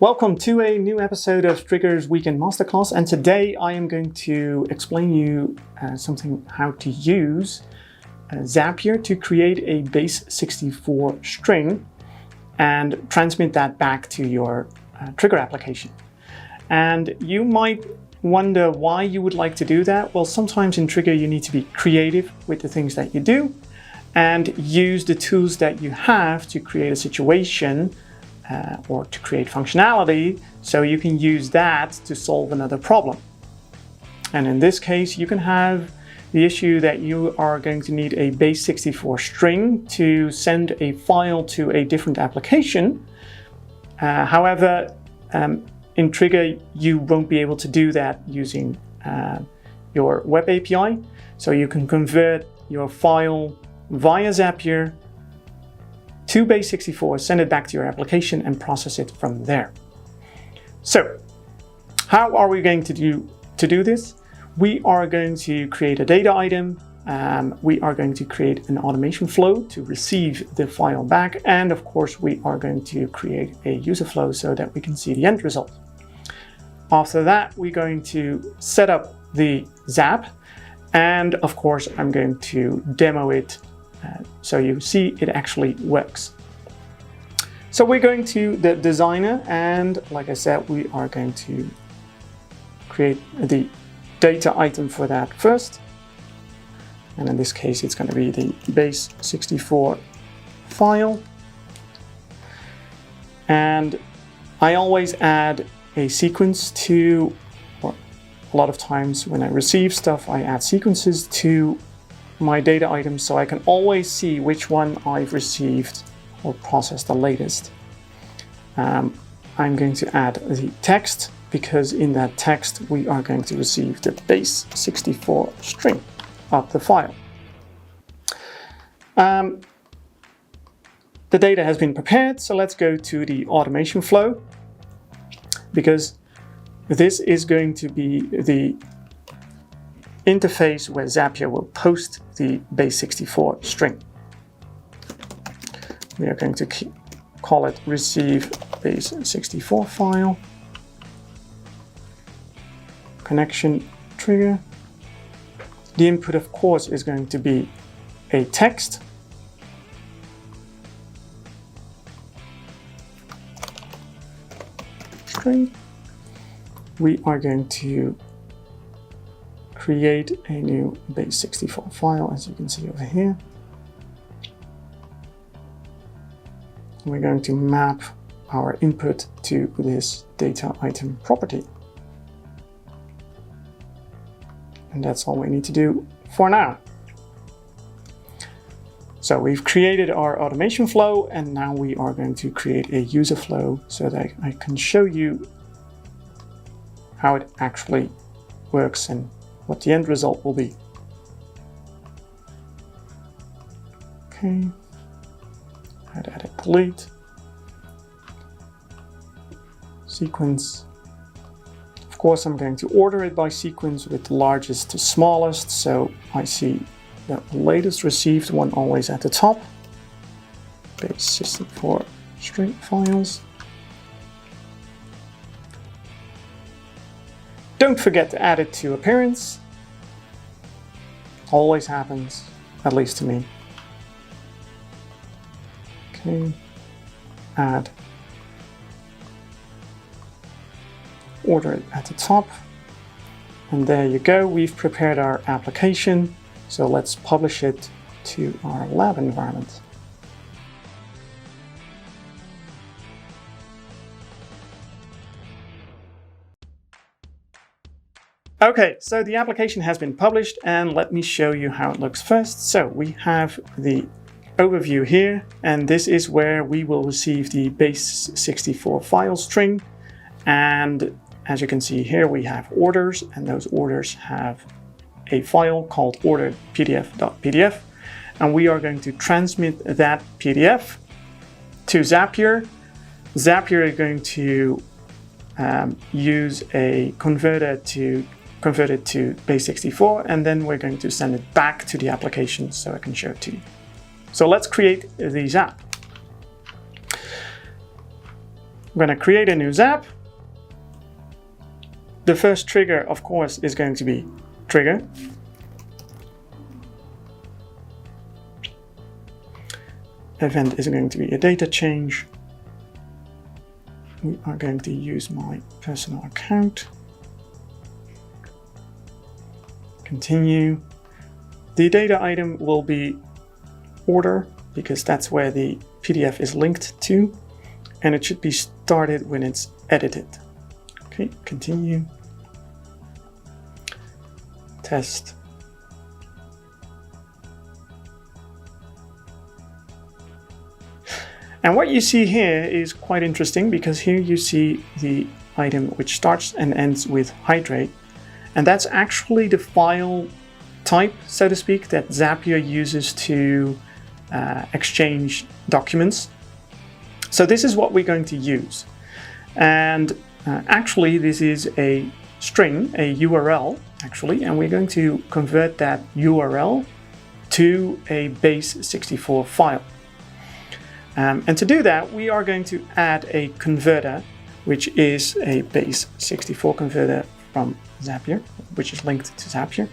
Welcome to a new episode of Triggre's Weekend Masterclass, and today I am going to explain you how to use Zapier to create a Base64 string and transmit that back to your Triggre application. And you might wonder why you would like to do that. Well, sometimes in Triggre you need to be creative with the things that you do and use the tools that you have to create a situation or to create functionality, so you can use that to solve another problem. And in this case, you can have the issue that you are going to need a Base64 string to send a file to a different application. However, in Triggre, you won't be able to do that using your web API. So you can convert your file via Zapier to Base64, send it back to your application and process it from there. So how are we going to do this? We are going to create a data item. We are going to create an automation flow to receive the file back. And of course, we are going to create a user flow so that we can see the end result. After that, we're going to set up the Zap. And of course, I'm going to demo it so you see it actually works. So we're going to the designer, and like I said, we are going to create the data item for that first. And in this case, it's going to be the Base64 file. And I always add a sequence to, or a lot of times when I receive stuff, I add sequences to my data items so I can always see which one I've received or processed the latest. I'm going to add the text, because in that text we are going to receive the Base64 string of the file. The data has been prepared, so let's go to the automation flow, because this is going to be the interface where Zapier will post the Base64 string. We are going to call it receive Base64 file, connection trigger. The input, of course, is going to be a text. String. We are going to create a new Base64 file, as you can see over here. We're going to map our input to this data item property. And that's all we need to do for now. So we've created our automation flow, and now we are going to create a user flow so that I can show you how it actually works and what the end result will be. Okay, add edit delete, sequence. Of course, I'm going to order it by sequence with the largest to smallest, so I see the latest received one always at the top. Base64 string files. Don't forget to add it to appearance. Always happens, at least to me. Okay, add. Order it at the top. And there you go, we've prepared our application. So let's publish it to our lab environment. Okay, so the application has been published, and let me show you how it looks first. So we have the overview here, and this is where we will receive the Base64 file string. And as you can see here, we have orders, and those orders have a file called ordered.pdf, and we are going to transmit that PDF to Zapier. Zapier is going to use a converter to convert it to Base64, and then we're going to send it back to the application so I can show it to you. So let's create the Zap. I'm going to create a new Zap. The first trigger, of course, is going to be Triggre. Event is going to be a data change. We are going to use my personal account. Continue. The data item will be order because that's where the PDF is linked to, and it should be started when it's edited. Okay, continue. Test. And what you see here is quite interesting because here you see the item which starts and ends with hydrate. And that's actually the file type, so to speak, that Zapier uses to exchange documents. So this is what we're going to use. And actually this is a string, a URL actually, and we're going to convert that URL to a Base64 file. And to do that, we are going to add a converter, which is a Base64 converter from Zapier, which is linked to Zapier.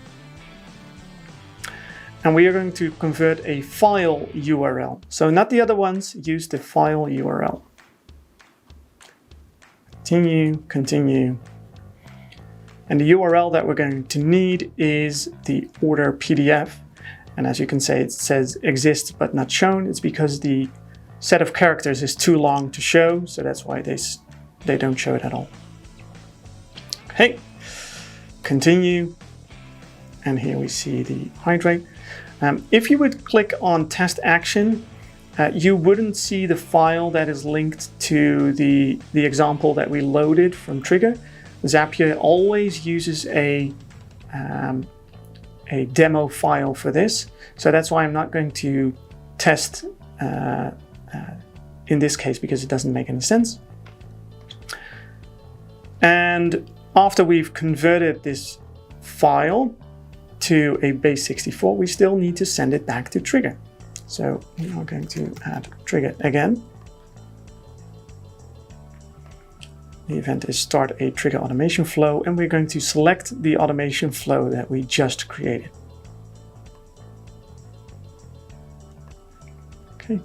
And we are going to convert a file URL. So not the other ones, use the file URL. Continue, continue. And the URL that we're going to need is the order PDF. And as you can see, it says exists but not shown. It's because the set of characters is too long to show, so that's why they don't show it at all. Okay, continue, and here we see the hydrate. If you would click on test action, you wouldn't see the file that is linked to the example that we loaded from Triggre. Zapier always uses a demo file for this, so that's why I'm not going to test in this case because it doesn't make any sense. And after we've converted this file to a Base64, we still need to send it back to Triggre. So we are going to add Triggre again. The event is start a Triggre automation flow, and we're going to select the automation flow that we just created. Okay.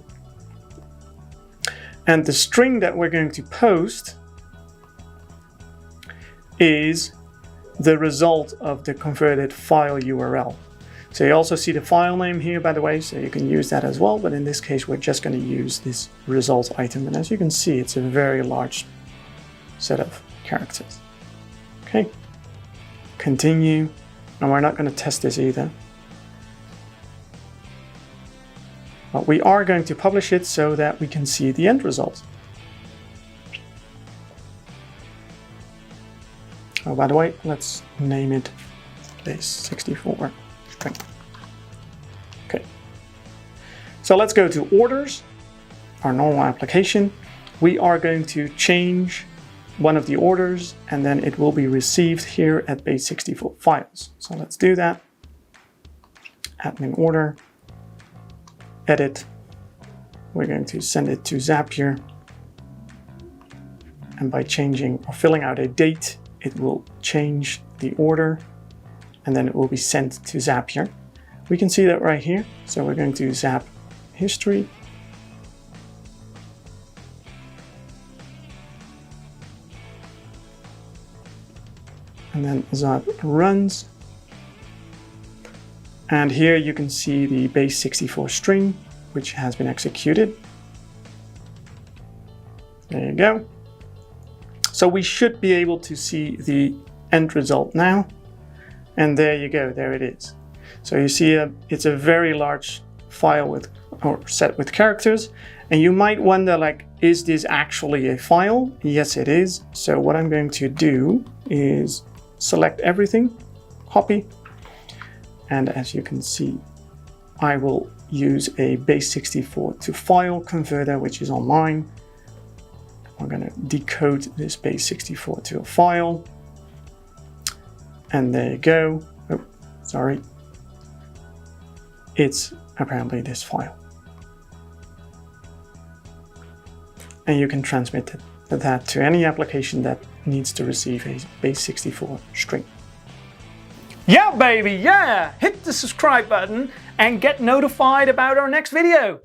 And the string that we're going to post is the result of the converted file URL. So you also see the file name here, by the way, so you can use that as well. But in this case, we're just going to use this result item. And as you can see, it's a very large set of characters. Okay, continue. And we're not going to test this either. But we are going to publish it so that we can see the end result. Oh, by the way, let's name it Base64 string. Okay. So let's go to orders, our normal application. We are going to change one of the orders, and then it will be received here at Base64 files. So let's do that. Admin order. Edit. We're going to send it to Zapier. And by changing or filling out a date, it will change the order, and then it will be sent to Zapier. We can see that right here. So we're going to Zap history. And then Zap runs. And here you can see the Base64 string, which has been executed. There you go. So we should be able to see the end result now. And there you go, there it is. So you see it's a very large file with or set with characters. And you might wonder, like, is this actually a file? Yes, it is. So what I'm going to do is select everything, copy. And as you can see, I will use a Base64 to file converter, which is online. I'm going to decode this Base64 to a file. And there you go. Oh, sorry. It's apparently this file. And you can transmit it that to any application that needs to receive a Base64 string. Yeah, baby, yeah! Hit the subscribe button and get notified about our next video.